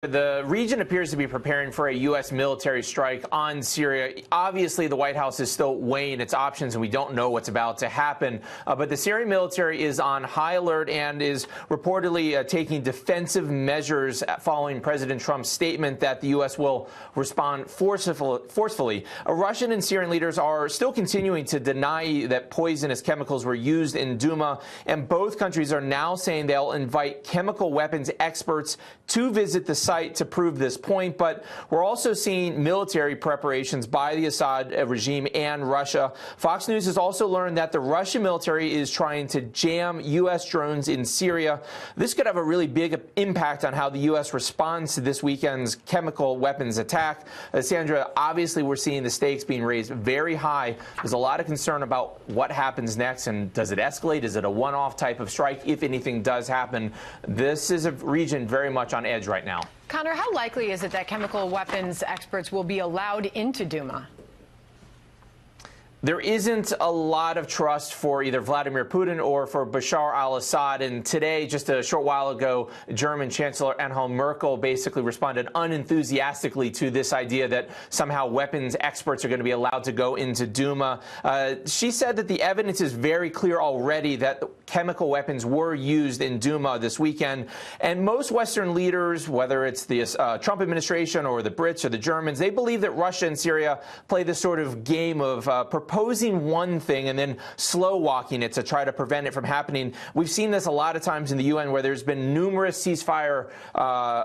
The region appears to be preparing for a U.S. military strike on Syria. Obviously, the White House is still weighing its options, and we don't know what's about to happen. But the Syrian military is on high alert and is reportedly taking defensive measures following President Trump's statement that the U.S. will respond forcefully. Russian and Syrian leaders are still continuing to deny that poisonous chemicals were used in Douma, and both countries are now saying they'll invite chemical weapons experts to visit the site to prove this point. But we're also seeing military preparations by the Assad regime and Russia. Fox News has also learned that the Russian military is trying to jam U.S. drones in Syria. This could have a really big impact on how the U.S. responds to this weekend's chemical weapons attack. Sandra, obviously we're seeing the stakes being raised very high. There's a lot of concern about what happens next, and does it escalate? Is it a one-off type of strike if anything does happen? This is a region very much on edge right now. Conor, how likely is it that chemical weapons experts will be allowed into Douma? There isn't a lot of trust for either Vladimir Putin or for Bashar al-Assad. And today, just a short while ago, German Chancellor Angela Merkel basically responded unenthusiastically to this idea that somehow weapons experts are going to be allowed to go into Douma. She said that the evidence is very clear already that chemical weapons were used in Douma this weekend. And most Western leaders, whether it's the Trump administration or the Brits or the Germans, they believe that Russia and Syria play this sort of game of proposing one thing and then slow walking it to try to prevent it from happening. We've seen this a lot of times in the UN where there's been numerous ceasefire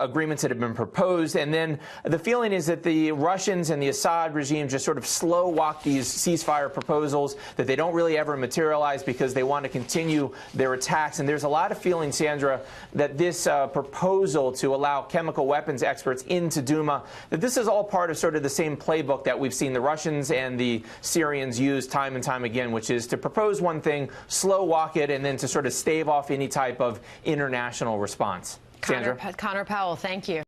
agreements that have been proposed, and then the feeling is that the Russians and the Assad regime just sort of slow walk these ceasefire proposals, that they don't really ever materialize because they want to continue their attacks. And there's a lot of feeling, Sandra, that this proposal to allow chemical weapons experts into Douma, that this is all part of sort of the same playbook that we've seen the Russians and the Syrians use time and time again, which is to propose one thing, slow walk it, and then to sort of stave off any type of international response. Conor Powell, thank you.